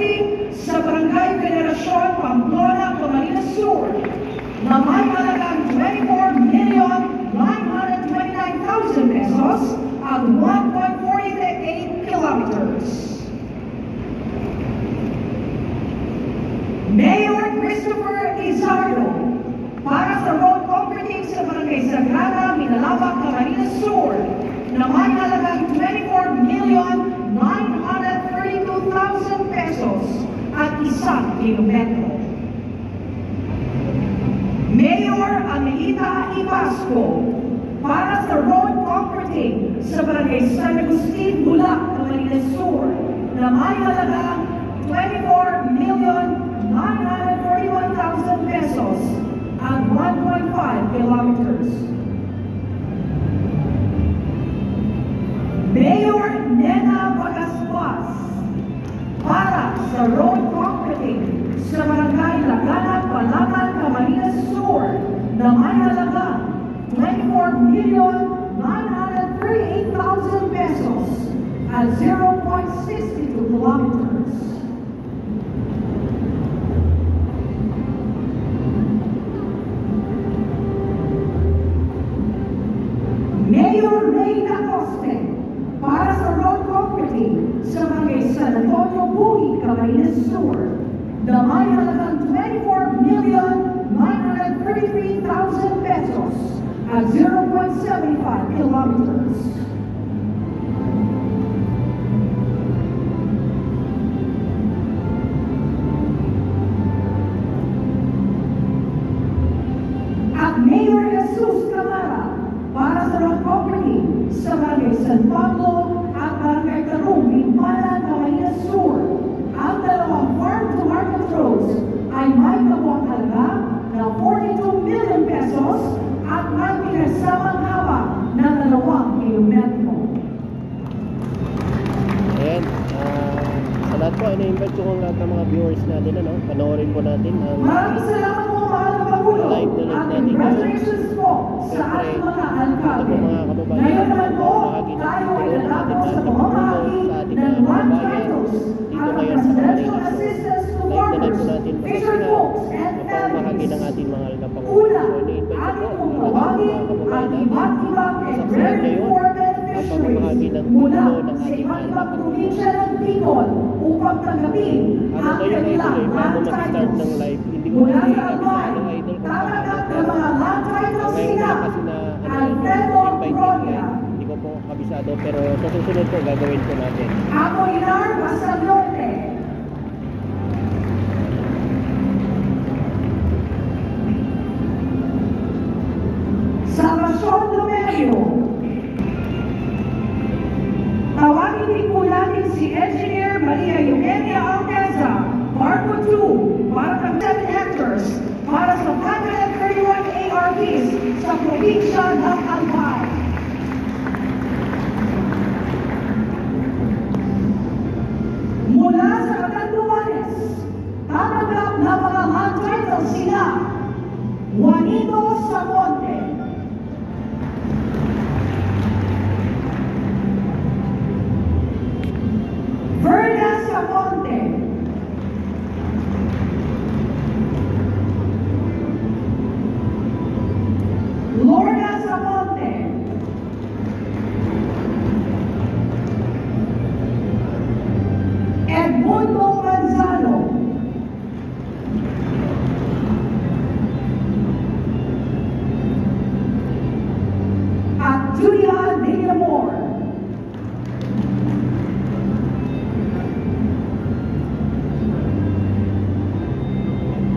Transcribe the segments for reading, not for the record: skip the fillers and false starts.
property sa Barangay Federacion, Pamplona, Camarines Sur na may halagang 24,929,000 pesos at 1.48 kilometers. Mayor Christopher Izardo para sa road concreting sa Barangay Sagrada, Minalaba, Camarines Sur na may halagang 24,932,000 pesos at 1 kilometro. Mayor Amelita Ipasco para sa road concreting sa Barangay San Agustin, Bulac, Camarines Sur na may halagang 24,941,000 pesos at 1.5 kilometers. Mayor Nena Bagaspas para sa road concreting sa Barangay Laganat, Palaman, Camarines Sur na may halagang 24,938,000 pesos at 0.62 kilometers. Mayor Reyna Coste para sa road concreting sa Barangay San Antonio, Buhi, Camarines Sur na may halagang 24,933,000 pesos at 0.75 kilometers. At Mayor Jesus Camara para sa road concreting sa Barangay San Pablo at Barangay Tarong, Limpanan, Camarines Sur. Ang dalawang farm-to-market roads ay may kabuang halaga na 42 million pesos at may pinagsamang haba ng 2 kilometro. Ayan, sa lahat po, ina-invite ko lahat ng mga viewers natin, panoorin po natin ang Maraming salamat po, mahal na Pangulo, at congratulations po sa ating mga alkalde. Ngayon naman po, tayo ay lalapit sa pamamahagi ng land titles at ang presidential assistance to farmers, fisher folks, and families. Una, ating pong tawagin ang iba't ibang agrarian poor beneficiaries mula sa iba't ibang probinsya ng Bicol upang tanggapin ang kanilang land titles. Mula sa Albay, tatanggap ng mga land titles sila Alfredo Rodia, hindi ko po kabisado, pero sa susunod po gagawin ko natin. Apolinar Masalorte, Salvacion Lomerio. Tawagin din po natin si Engineer Maria Eugenia Alteza, Barco 2, para ng 7 hectares para sa 131 ARVs sa probinsya ng Albay. Mula sa Catanduanes, tatanggap na mga land titles sila Juanito Samonte, Verna Samonte, Lorna Samonte, Edmundo Manzano, at Julia Villamor.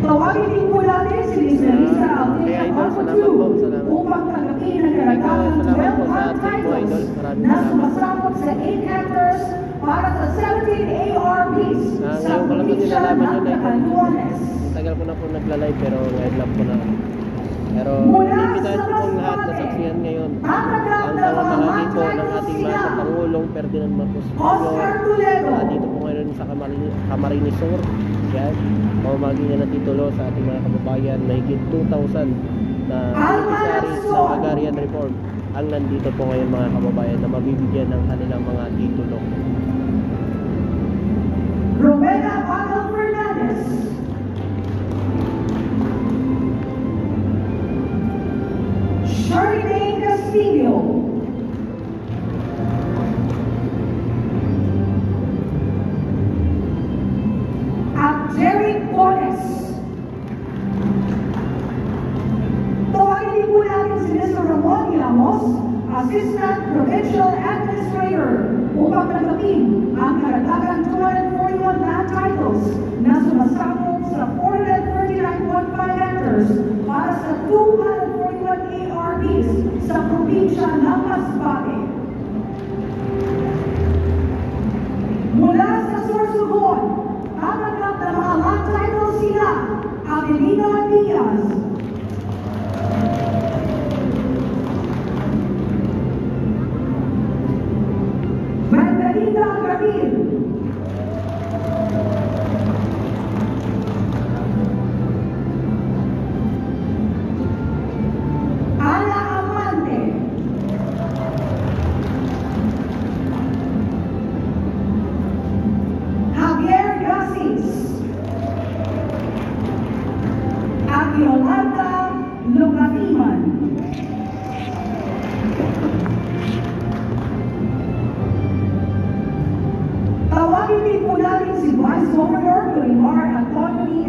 Tawagin din po natin si Lisa Altea Barco 2 upang tanggapin ang karagdagang 12 land titles na sumasakop sa 8 hectares para sa 17 ARVs sa probinsya ng Catanduanes. Tagal ko na po nagla-live pero ngayon lang po na. Pero inimbitahan ko pong lahat na saksiyan ngayon ang pamamahagi po ng ating mga Pangulong Ferdinand Marcos Jr. Dito po ngayon sa Camarines Sur. Yan, pamamahagi niya ng titulo sa ating mga kababayan, mahigit 2,000 na beneficiaries ng agrarian reform ang nandito po ngayon mga kababayan na mabibigyan ng kanilang mga titulo. Romena Assistant Provincial Administrator upang tanggapin ang karagdagang 241 land titles na sumasakop sa 439.5 hectares para sa 241 ARBs sa probinsya ng Masbate. Mula sa Sorsogon, tatanggap ng mga land titles sila Avelino Diaz, Margarita Gabil, Ana Amante, Javier Gasis, at Yolanda Lugatiman. Tawagin din po natin si Vice Governor Luimar Antonio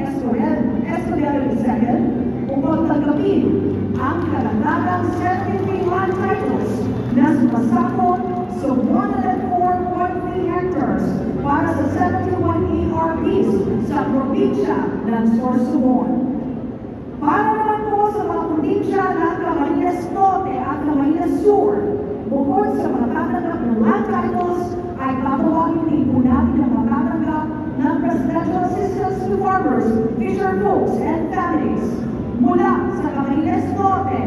Escudero II upang tanggapin ang karagdagang 73 land titles na sumasakop sa 104.3 hectares para sa 71 ARBs sa probinsya ng Sorsogon. Para naman po sa mga probinsya ng Camarines Norte at Camarines Sur, bukod sa mga tatanggap ng land titles, ay tatawagin din po natin ang mga tatanggap ng Presidential Assistance to Farmers, Fisher Folks, and Families. Mula sa Camarines Norte,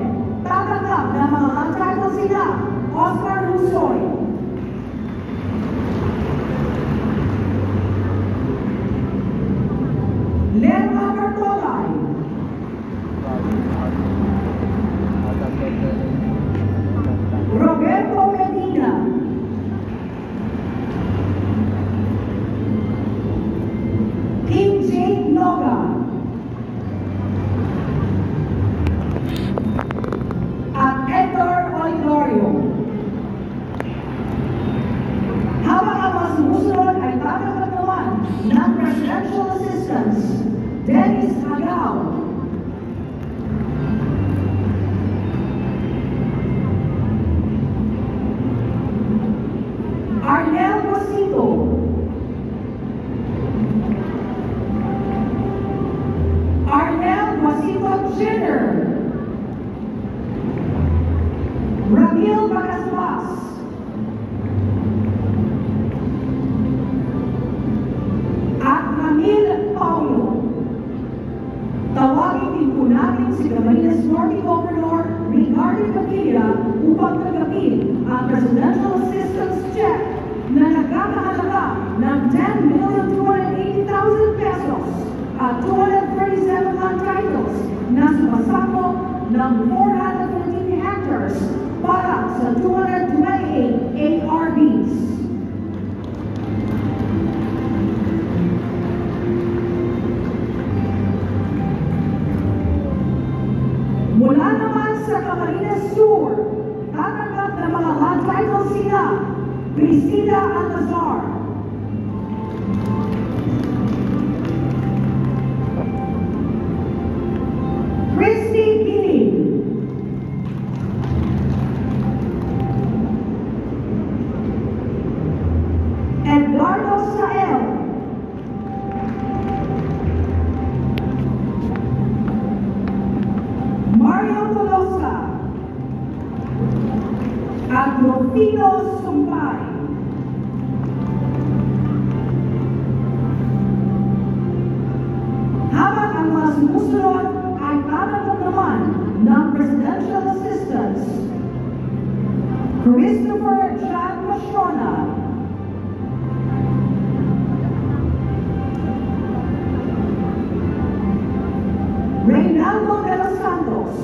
tatanggap ng mga land titles sila Oscar Husoy, Lerma Bartolay, Roberto Medina, Kim J. Noga, at Edgar Olivario. Habang ang mga sumusunod ay tatanggap naman ng Presidential Assistance, Dennis Agao, Arnel Rosito, Jr., Ramil Bagaspas, at Ramil Paulo. Tawagin din po natin si Camarines Norte Governor Ricardo Padilla upang tanggapin ang Presidential Assistance Check na nagkakahalaga ng 10,280,000 pesos at 237 land titles na sumasakop ng 415 hectares para sa 228 ARBs. Mula naman sa Camarines Sur, tatanggap ng mga land titles sila Cristina Alcazar, Christy Giling, Eduardo Sael, Mario Tolosa, at Rufino Sumpay. Habang ang mga sumusunod ay tatanggap naman ng Presidential Assistance, Christopher John Pastrona, Reynaldo de los Santos,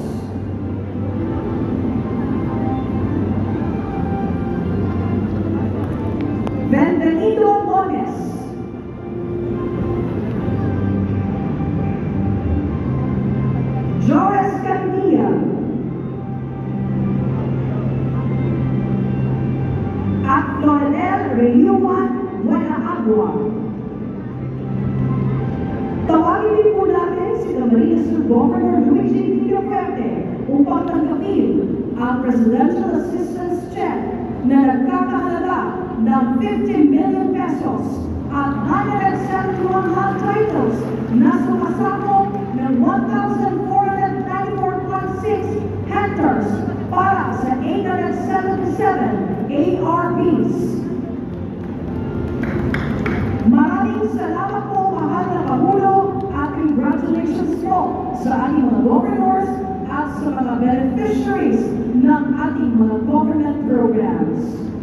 Benvenido Gomez, Joris Candia, at Coronel Reyuan Buenaagua. Tawagin din po natin si Camarines Sur Governor Luigi Villaverde upang tanggapin ang Presidential Assistance check na nagkakahalaga ng 50 million pesos at 171 hot titles na sumasakop ng 1,494.6 hectares para sa 877 ARBs. Maraming salamat po, mahal na Pangulo, at congratulations po sa ating mga governors at sa mga beneficiaries ng ating mga government programs.